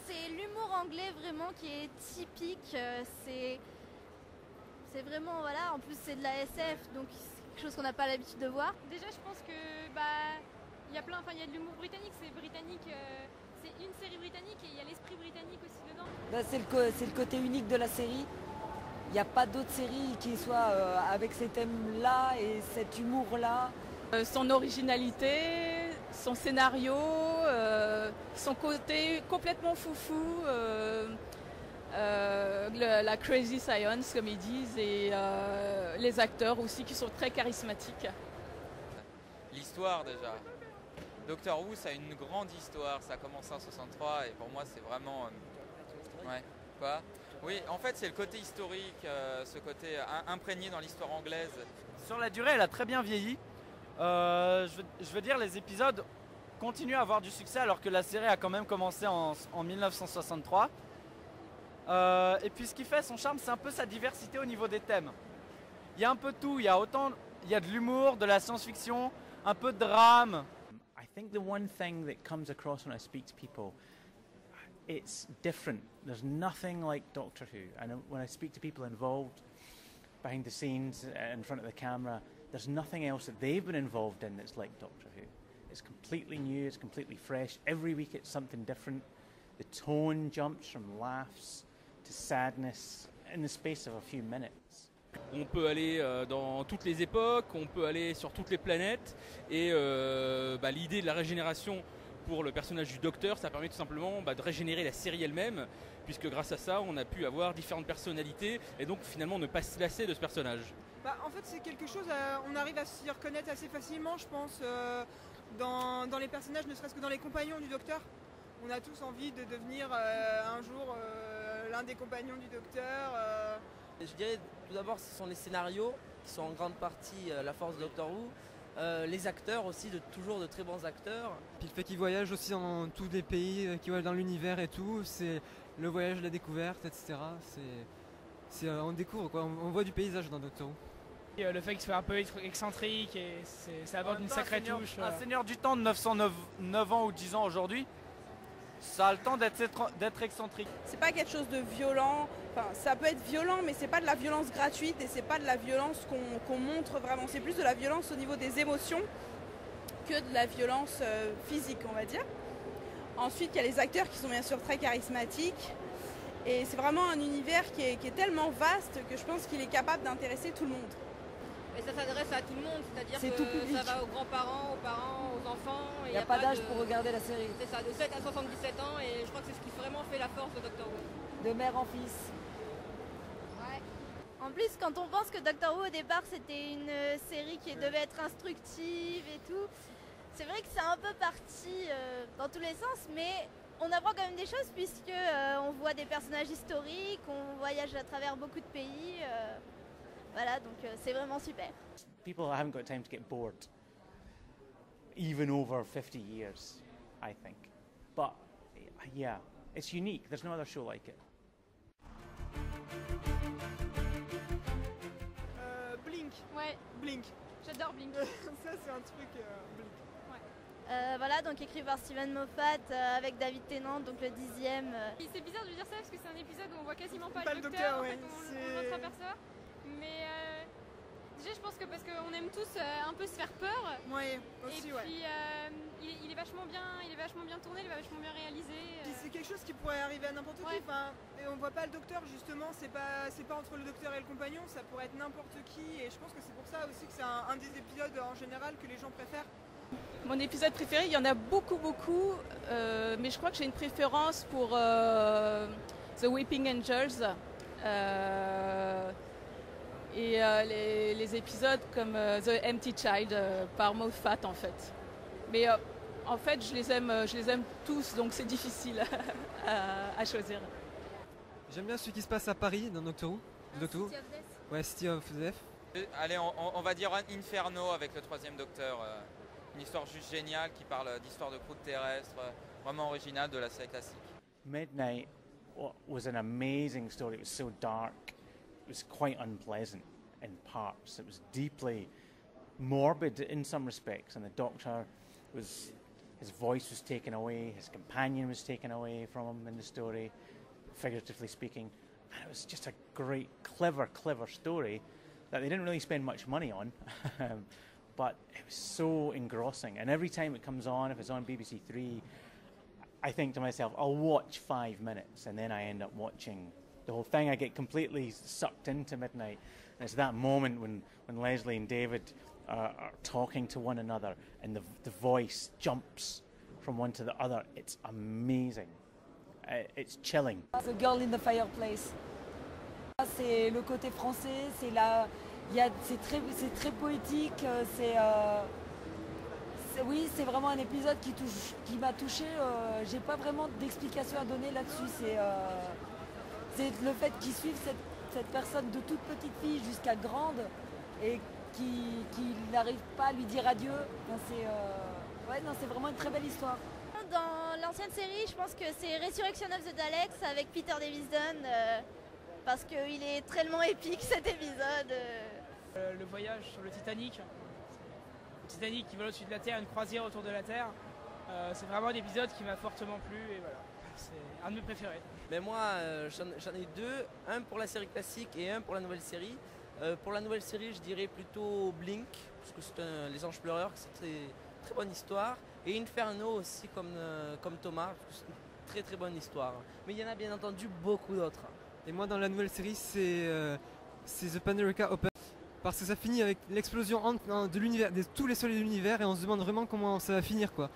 c'est l'humour anglais vraiment qui est typique. C'est vraiment, voilà, en plus c'est de la SF, donc c'est quelque chose qu'on n'a pas l'habitude de voir. Déjà, je pense que il y a il y a de l'humour britannique, c'est britannique, c'est une série britannique et il y a l'esprit britannique aussi dedans. Là, c'est le côté unique de la série. Il n'y a pas d'autres séries qui soient avec ces thèmes-là et cet humour-là. Son originalité, son scénario, son côté complètement foufou, la crazy science comme ils disent, et les acteurs aussi qui sont très charismatiques. L'histoire déjà. Doctor Who, ça a une grande histoire, ça a commencé en 63 et pour moi c'est vraiment... Ouais, quoi ? Oui, en fait c'est le côté historique, ce côté imprégné dans l'histoire anglaise. Sur la durée, elle a très bien vieilli. Je veux dire, les épisodes continuent à avoir du succès alors que la série a quand même commencé en 1963. Et puis ce qui fait son charme, c'est un peu sa diversité au niveau des thèmes. Il y a un peu de tout, il y a de l'humour, de la science-fiction, un peu de drame. I think the one thing that comes across when I speak to people, it's different. There's nothing like Doctor Who. And when I speak to people involved behind the scenes, in front of the camera, there's nothing else that they've been involved in that's like Doctor Who. It's completely new, it's completely fresh. Every week it's something different. The tone jumps from laughs to sadness in the space of a few minutes. On peut aller dans toutes les époques, on peut aller sur toutes les planètes et l'idée de la régénération pour le personnage du Docteur, ça permet tout simplement de régénérer la série elle-même, puisque grâce à ça on a pu avoir différentes personnalités et donc finalement ne pas se lasser de ce personnage. En fait c'est quelque chose, on arrive à s'y reconnaître assez facilement je pense, dans les personnages, ne serait-ce que dans les compagnons du Docteur. On a tous envie de devenir un jour l'un des compagnons du Docteur. Je dirais tout d'abord ce sont les scénarios qui sont en grande partie la force de Doctor Who. Les acteurs aussi, toujours de très bons acteurs. Puis le fait qu'ils voyagent aussi dans tous les pays, qu'ils voyagent dans l'univers et tout, c'est le voyage, la découverte, etc. On découvre quoi, on voit du paysage dans Doctor Who. Le fait qu'il soit un peu excentrique et ça apporte une sacrée touche. Un seigneur du temps de 909 ans ou 10 ans aujourd'hui, ça a le temps d'être excentrique. C'est pas quelque chose de violent, enfin ça peut être violent mais c'est pas de la violence gratuite et c'est pas de la violence qu'on montre vraiment, c'est plus de la violence au niveau des émotions que de la violence physique on va dire. Ensuite il y a les acteurs qui sont bien sûr très charismatiques et c'est vraiment un univers qui est tellement vaste que je pense qu'il est capable d'intéresser tout le monde. Et ça s'adresse à tout le monde, c'est-à-dire C'est tout que public. ça va aux grands-parents, aux parents, aux enfants. Il n'y a pas d'âge pour regarder la série. C'est ça, de 7 à 77 ans et je crois que c'est ce qui vraiment fait la force de Doctor Who. De mère en fils. Ouais. En plus, quand on pense que Doctor Who au départ c'était une série qui devait être instructive et tout, c'est vrai que c'est un peu parti dans tous les sens, mais on apprend quand même des choses puisque on voit des personnages historiques, on voyage à travers beaucoup de pays. Voilà, donc c'est vraiment super. People haven't got time to get bored, even over 50 years, I think. But yeah, it's unique. There's no other show like it. Blink. Ouais. Blink. J'adore Blink. Ça c'est un truc, Blink. Ouais. Voilà, donc écrit par Steven Moffat avec David Tennant, donc le 10e. C'est bizarre de dire ça parce que c'est un épisode où on voit quasiment pas, Pas le le Docteur, Docteur, en ouais, fait, on s'aperçoit. Mais déjà je pense que parce qu'on aime tous un peu se faire peur. Ouais, aussi, et puis il est vachement bien tourné, il est vachement bien réalisé. Puis c'est quelque chose qui pourrait arriver à n'importe qui. Enfin, et on voit pas le Docteur justement, c'est pas entre le Docteur et le compagnon, ça pourrait être n'importe qui. Et je pense que c'est pour ça aussi que c'est un des épisodes en général que les gens préfèrent. Mon épisode préféré, il y en a beaucoup, mais je crois que j'ai une préférence pour The Weeping Angels. Et les épisodes comme The Empty Child par Moffat en fait. Mais en fait je les aime tous donc c'est difficile à choisir. J'aime bien celui qui se passe à Paris dans Doctor Who. City of Death. Ouais, City of Death. Allez, on va dire un Inferno avec le troisième Docteur. Une histoire juste géniale qui parle d'histoire de croûte terrestre, vraiment originale de la série classique. Midnight was an amazing story. It was so dark. It was quite unpleasant in parts. It was deeply morbid in some respects, and the Doctor was his voice was taken away, his companion was taken away from him in the story, figuratively speaking. And it was just a great, clever story that they didn't really spend much money on, but it was so engrossing. And every time it comes on, if it's on BBC Three, I think to myself, I'll watch 5 minutes, and then I end up watching the whole thing. I get completely sucked into Midnight. And it's that moment when Leslie and David are talking to one another, and the voice jumps from one to the other. It's amazing. It's chilling. The Girl in the Fireplace. C'est le côté français, c'est très poétique, oui, c'est vraiment un épisode qui m'a touché. J'ai pas vraiment d'explication à donner là-dessus. C'est le fait qu'ils suivent cette personne de toute petite fille jusqu'à grande et qui n'arrive pas à lui dire adieu. C'est vraiment une très belle histoire. Dans l'ancienne série, je pense que c'est Resurrection of the Daleks avec Peter Davison, parce qu'il est tellement épique cet épisode. Le voyage sur le Titanic. Le Titanic qui vole au-dessus de la Terre, une croisière autour de la Terre. C'est vraiment un épisode qui m'a fortement plu et voilà, c'est un de mes préférés. Mais moi, j'en ai deux, un pour la série classique et un pour la nouvelle série. Pour la nouvelle série, je dirais plutôt Blink, parce que c'est Les Anges Pleureurs, c'est une très bonne histoire. Et Inferno aussi, comme Thomas, c'est une très très bonne histoire. Mais il y en a bien entendu beaucoup d'autres. Et moi, dans la nouvelle série, c'est The Pandorica Open. Parce que ça finit avec l'explosion de l'univers, de tous les soleils de l'univers, et on se demande vraiment comment ça va finir, quoi.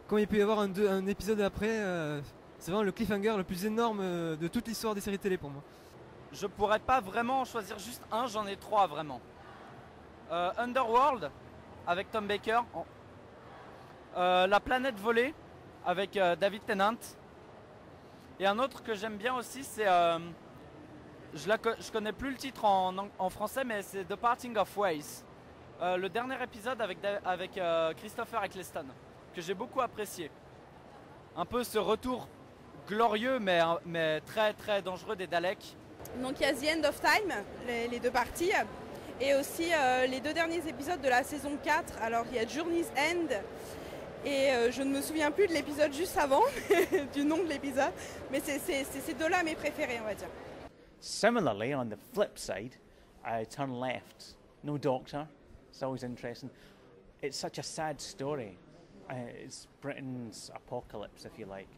Quand il peut y avoir un épisode après, c'est vraiment le cliffhanger le plus énorme de toute l'histoire des séries télé pour moi. Je pourrais pas vraiment choisir juste un, j'en ai trois vraiment. Underworld avec Tom Baker, La planète volée avec David Tennant, et un autre que j'aime bien aussi, c'est je connais plus le titre en français, mais c'est The Parting of Ways, le dernier épisode avec Christopher Eccleston, que j'ai beaucoup apprécié. Un peu ce retour glorieux mais très très dangereux des Daleks. Donc il y a The End of Time, les deux parties, et aussi les deux derniers épisodes de la saison 4. Alors il y a Journey's End, et je ne me souviens plus de l'épisode juste avant, du nom de l'épisode, mais c'est ces deux-là mes préférés, on va dire. Similarly, on the flip side, I turn left. No Doctor. It's always interesting. It's such a sad story. It's Britain's apocalypse, if you like.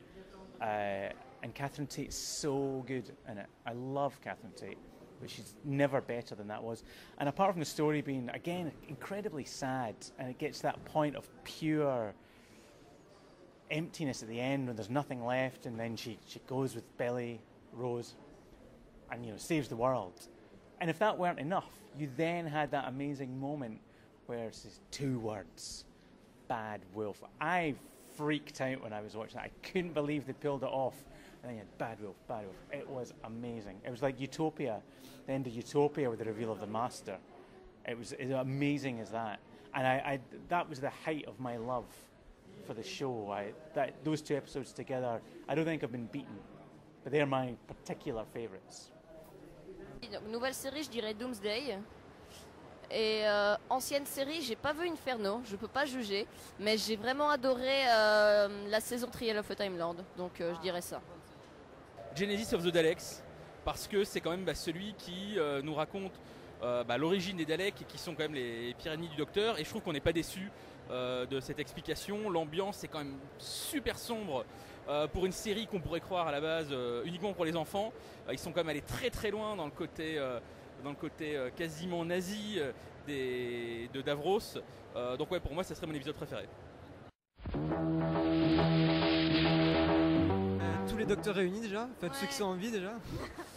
And Catherine Tate's so good in it. I love Catherine Tate, but she's never better than that was. And apart from the story being, again, incredibly sad, and it gets to that point of pure emptiness at the end when there's nothing left, and then she goes with Billy Rose and saves the world. And if that weren't enough, you then had that amazing moment where it says 2 words, Bad Wolf. I freaked out when I was watching that. I couldn't believe they pulled it off. And then you had Bad Wolf, Bad Wolf. It was amazing. It was like Utopia, the end of Utopia with the reveal of the Master. It was as amazing as that. And that was the height of my love for the show. Those 2 episodes together, I don't think I've been beaten. But they're my particular favourites. Donc, nouvelle série, je dirais Doomsday. Et ancienne série, j'ai pas vu Inferno, je peux pas juger, mais j'ai vraiment adoré la saison Trial of a Time Lord, donc je dirais ça. Genesis of the Daleks, parce que c'est quand même celui qui nous raconte l'origine des Daleks, et qui sont quand même les pires ennemis du Docteur, et je trouve qu'on n'est pas déçu de cette explication. L'ambiance est quand même super sombre. Pour une série qu'on pourrait croire à la base uniquement pour les enfants, ils sont quand même allés très très loin dans le côté quasiment nazi de Davros. Donc ouais, pour moi ça serait mon épisode préféré. Tous les docteurs réunis déjà, enfin tous ceux qui sont en vie déjà.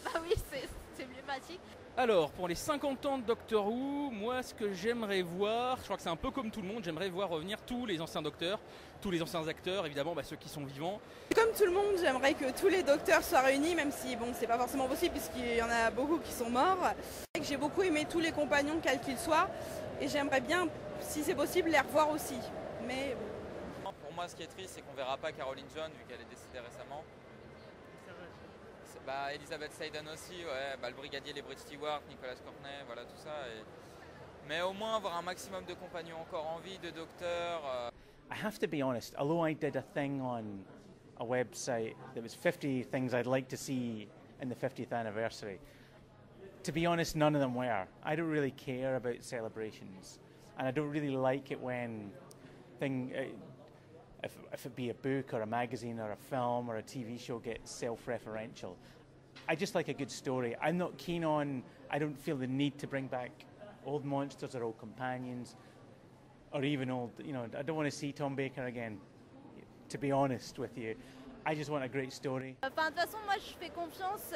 Bah oui, c'est emblématique. Alors, pour les 50 ans de Doctor Who, moi ce que j'aimerais voir, je crois que c'est un peu comme tout le monde, j'aimerais voir revenir tous les anciens docteurs, tous les anciens acteurs, évidemment ceux qui sont vivants. Comme tout le monde, j'aimerais que tous les docteurs soient réunis, même si bon, c'est pas forcément possible puisqu'il y en a beaucoup qui sont morts. J'ai beaucoup aimé tous les compagnons, quels qu'ils soient, et j'aimerais bien, si c'est possible, les revoir aussi. Mais bon. Pour moi, ce qui est triste, c'est qu'on verra pas Caroline John vu qu'elle est décédée récemment. Elizabeth Sladen aussi, ouais, le brigadier, les Brit Stewart, Nicolas Courtney, voilà tout ça. Mais au moins avoir un maximum de compagnons encore en vie, de docteurs. I have to be honest, although I did a thing on a website that was 50 things I'd like to see in the 50th anniversary, to be honest, none of them were. I don't really care about celebrations, and I don't really like it when if it be a book or a magazine or a film or a TV show gets self-referential. I just like a good story. I'm not keen on, I don't feel the need to bring back old monsters or old companions or even old, I don't want to see Tom Baker again, to be honest with you. I just want a great story. Enfin, de toute façon, moi je fais confiance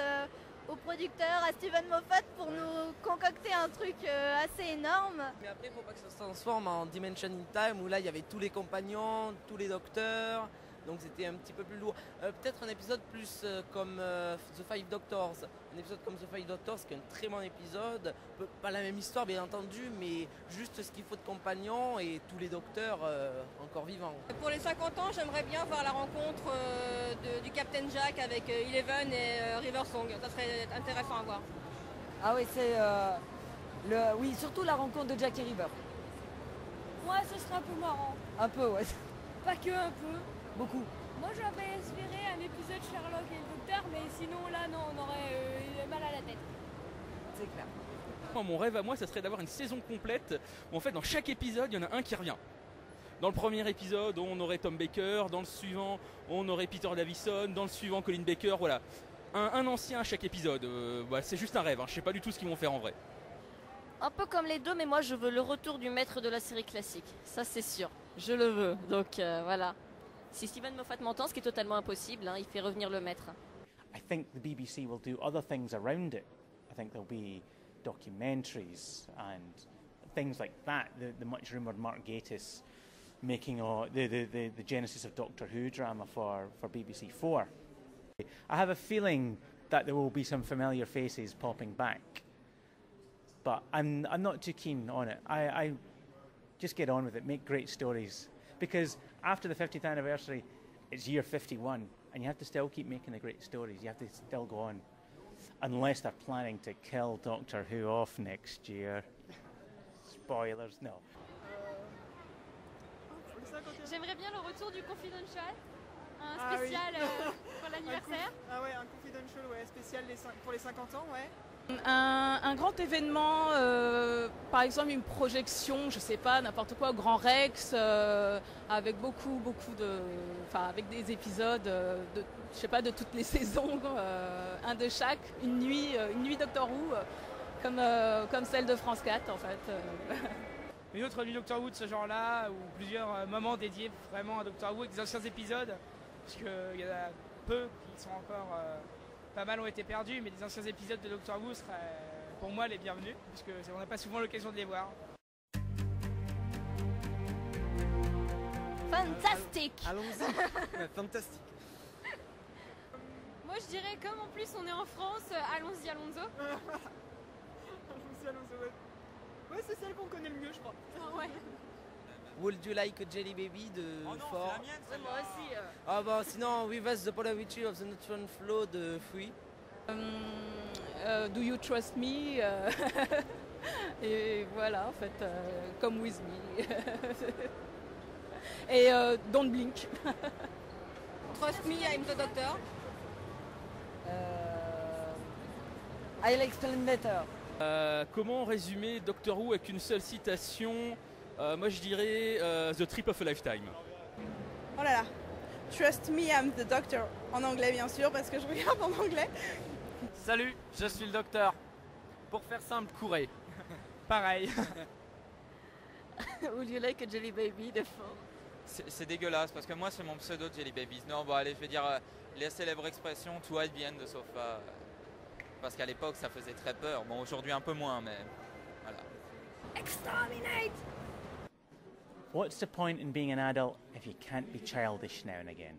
au producteur, à Steven Moffat pour nous concocter un truc assez énorme. Mais après, il ne faut pas que ça se transforme en Dimension in Time où là il y avait tous les compagnons, tous les docteurs, donc c'était un petit peu plus lourd. Peut-être un épisode plus comme The Five Doctors. Un épisode comme The Five Doctors qui est un très bon épisode. Pas la même histoire bien entendu, mais juste ce qu'il faut de compagnons et tous les docteurs encore vivants. Pour les 50 ans, j'aimerais bien voir la rencontre du Captain Jack avec Eleven et River Song. Ça serait intéressant à voir. Ah oui, oui, surtout la rencontre de Jack et River. Ouais, ce serait un peu marrant. Un peu, ouais. Pas que un peu. Beaucoup. Moi j'avais espéré un épisode Sherlock et le Docteur, mais sinon là non, on aurait mal à la tête. C'est clair. Mon rêve à moi, ça serait d'avoir une saison complète où en fait dans chaque épisode, il y en a un qui revient. Dans le premier épisode, on aurait Tom Baker, dans le suivant, on aurait Peter Davison, dans le suivant, Colin Baker, voilà. Un ancien à chaque épisode. C'est juste un rêve, je sais pas du tout ce qu'ils vont faire en vrai. Un peu comme les deux, mais moi je veux le retour du maître de la série classique. Ça c'est sûr, je le veux, donc voilà. Si Steven Moffat m'entend, ce qui est totalement impossible, il fait revenir le maître. I think the BBC will do other things around it. I think there'll be documentaries and things like that. The much rumoured Mark Gatiss making the genesis of Doctor Who drama for BBC 4. I have a feeling that there will be some familiar faces popping back, but I'm not too keen on it. I just get on with it, make great stories, because after the 50th anniversary, it's year 51, and you have to still keep making the great stories. You have to still go on, unless they're planning to kill Doctor Who off next year. Spoilers, no. J'aimerais bien le retour du Confidential, un spécial pour l'anniversaire. Ah ouais, un Confidential, ouais, spécial pour les 50 ans, ouais. Un grand événement, par exemple une projection, je sais pas, n'importe quoi, au Grand Rex, avec beaucoup de, avec des épisodes, je sais pas, de toutes les saisons, un de chaque, une nuit Doctor Who, comme celle de France 4 en fait. Une autre nuit Doctor Who de ce genre-là, ou plusieurs moments dédiés vraiment à Doctor Who avec des anciens épisodes, parce qu'il y en a peu qui sont encore... pas mal ont été perdus, mais les anciens épisodes de Doctor Who seraient pour moi les bienvenus, puisque on n'a pas souvent l'occasion de les voir. Fantastique. Allons-y. Fantastique. Moi je dirais, comme en plus on est en France, allons-y Alonso. Allons-y Alonso, ouais. Ouais, c'est celle qu'on connaît le mieux, je crois. Ah ouais. Would you like a Jelly Baby de Ford? Ouais, moi aussi. Ah bah sinon, With Us the Polar Witchery of the Neutron Flow de Free. Do You Trust Me? Et voilà, en fait, Come With Me. Et Don't Blink. Trust Me, I'm the Doctor. I'll explain later. Comment résumer Doctor Who avec une seule citation? Moi je dirais The Trip of a Lifetime. Oh là là, Trust Me, I'm the Doctor. En anglais bien sûr, parce que je regarde en anglais. Salut, je suis le docteur. Pour faire simple, courez. Pareil. Would you like a Jelly Baby de Ford? C'est dégueulasse parce que moi c'est mon pseudo Jelly Babies. Non, bon allez, je vais dire les célèbres expressions To hide behind the sofa. Parce qu'à l'époque ça faisait très peur. Bon, aujourd'hui un peu moins, mais voilà. Exterminate! What's the point in being an adult if you can't be childish now and again?